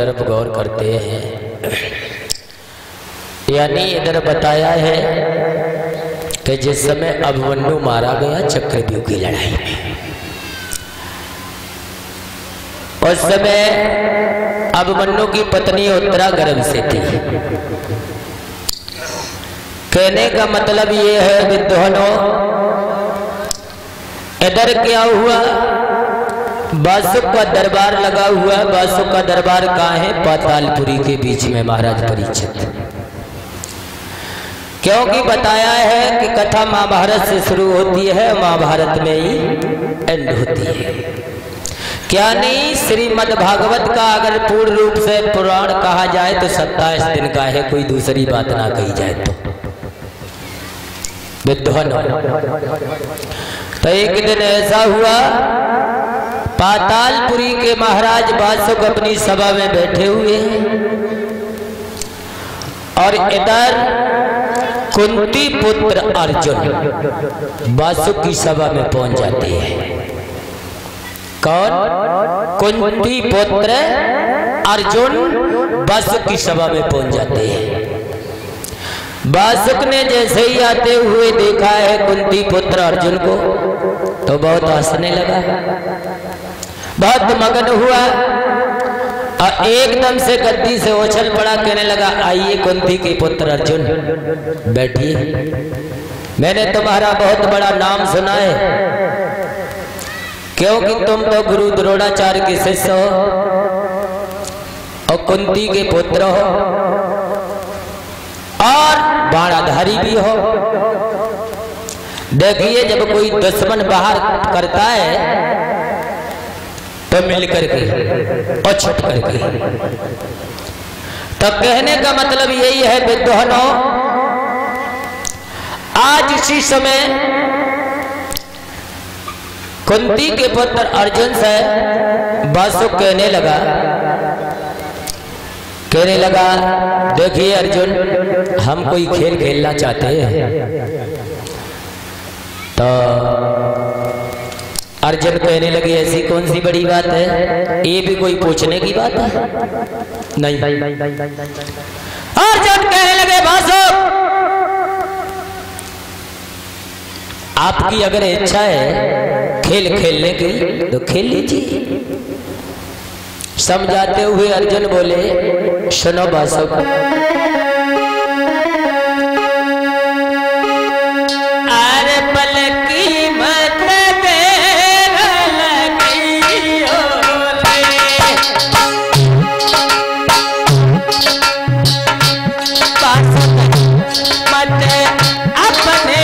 तरफ गौर करते हैं, यानी इधर बताया है कि जिस समय अभिमन्यु मारा गया चक्रव्यूह की लड़ाई में, उस समय अभिमन्यु की पत्नी उत्तरा गर्भ से थी। कहने का मतलब ये है विद्वानों, इधर क्या हुआ, बासुक का दरबार लगा हुआ। बासुक का दरबार कहाँ है? पातालपुरी के बीच में महाराज परीक्षित। क्योंकि बताया है कि कथा महाभारत से शुरू होती है, महाभारत में ही एंड होती है। क्या नहीं, श्रीमद् भागवत का अगर पूर्ण रूप से पुराण कहा जाए तो 27 दिन का है, कोई दूसरी बात ना कही जाए तो विद्वान। तो एक दिन ऐसा हुआ, पातालपुरी के महाराज बासुक अपनी सभा में बैठे हुए हैं और इधर कुंती पुत्र अर्जुन बासुक की सभा में पहुंच जाते हैं। कौन? कुंती पुत्र अर्जुन बासुक की सभा में पहुंच जाते हैं। बासुक ने जैसे ही आते हुए देखा है कुंती पुत्र अर्जुन को तो बहुत हंसने लगा, बहुत मगन हुआ और एकदम से गद्दी से उछल पड़ा, कहने लगा आइए कुंती के पुत्र अर्जुन बैठिए, मैंने तुम्हारा बहुत बड़ा नाम सुना है, क्योंकि तुम तो गुरु द्रोणाचार्य के शिष्य हो और कुंती के पुत्र हो और बाणाधारी भी हो। देखिए जब कोई दुश्मन बाहर करता है तो मिल करके और छुट करके। तो कहने का मतलब यही है विद्वानों, आज इसी समय कुंती के पुत्र अर्जुन से बासुक कहने लगा देखिए अर्जुन, हम कोई खेल खेलना चाहते हैं। तो अर्जुन कहने लगे ऐसी कौन सी बड़ी बात है, ये भी कोई पूछने की बात है? नहीं। अर्जुन कहने लगे बासुक, आपकी अगर इच्छा है खेल खेलने की तो खेल लीजिए। समझाते हुए अर्जुन बोले सुनो बासुक, अरे पल की मत देर लगी बासुक मत अपने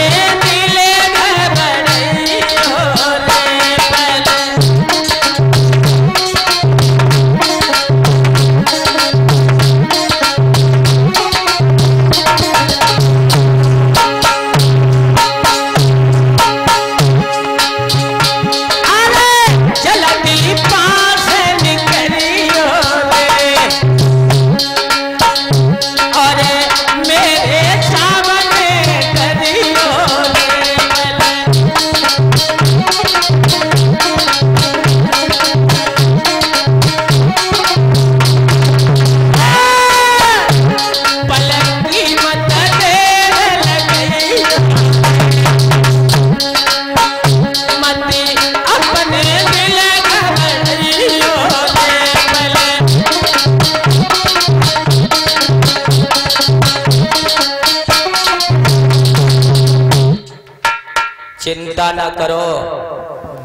चिंता ना करो,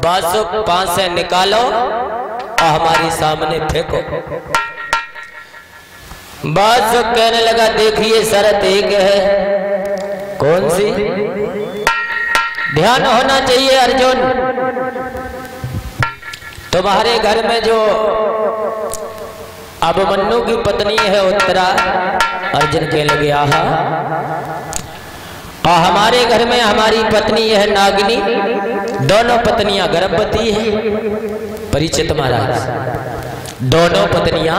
बासुक पांव से निकालो और हमारे सामने फेंको। बासुक कहने लगा देखिए शर्त एक है। कौन सी? ध्यान होना चाहिए अर्जुन, तुम्हारे घर में जो अभिमन्यु की पत्नी है उत्तरा, अर्जुन कहने लगे आहा, और हमारे घर में हमारी पत्नी है नागिनी, दोनों पत्नियां गर्भवती हैं। परीक्षित महाराज, दोनों पत्नियां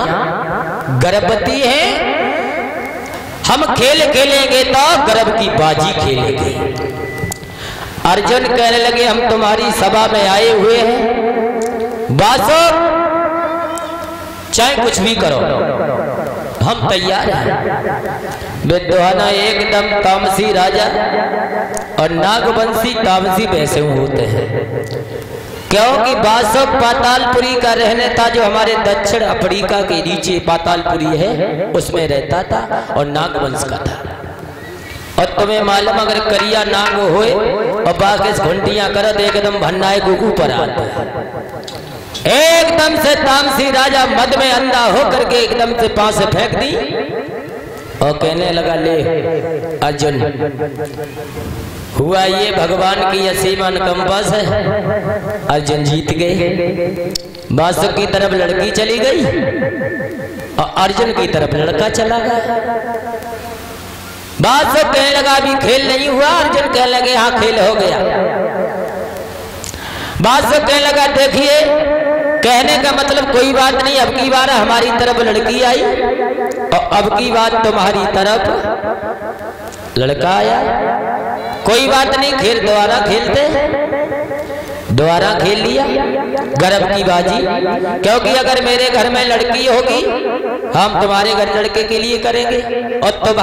गर्भवती हैं। हम खेल खेलेंगे तो गर्भ की बाजी खेलेंगे। अर्जुन कहने लगे हम तुम्हारी सभा में आए हुए हैं, बासुक चाहे कुछ भी करो, हम तैयार हैं। विद्वाना एकदम तामसी राजा और नागवंशी तामसी वैसे होते हैं, क्योंकि बासव पातालपुरी का रहने था, जो हमारे दक्षिण अफ्रीका के नीचे पातालपुरी है उसमें रहता था और नागवंश का था। और तुम्हें मालूम, अगर करिया नाग होए और बाकिस घंटियां करत एकदम भन्नाए को ऊपर आते हैं। एकदम से तामसी राजा मद में अंधा होकर के एकदम से पांव से फेंक दी और कहने लगा, ले अर्जुन, हुआ ये भगवान की असीम अनुकंपा से अर्जुन जीत गए। बासु की तरफ लड़की चली गई और अर्जुन की तरफ लड़का चला गया। बासु कहने लगा, अभी खेल नहीं हुआ। अर्जुन कहने लगे, हाँ खेल हो गया। बासु कहने लगा, देखिए, कहने का मतलब कोई बात नहीं, अब की बार हमारी तरफ लड़की आई और अब की बार तुम्हारी तरफ लड़का आया। कोई बात नहीं, खेल दोबारा खेलते। दोबारा खेल लिया, गर्भ की बाजी, क्योंकि अगर मेरे घर में लड़की होगी हम तुम्हारे घर लड़के के लिए करेंगे और तुम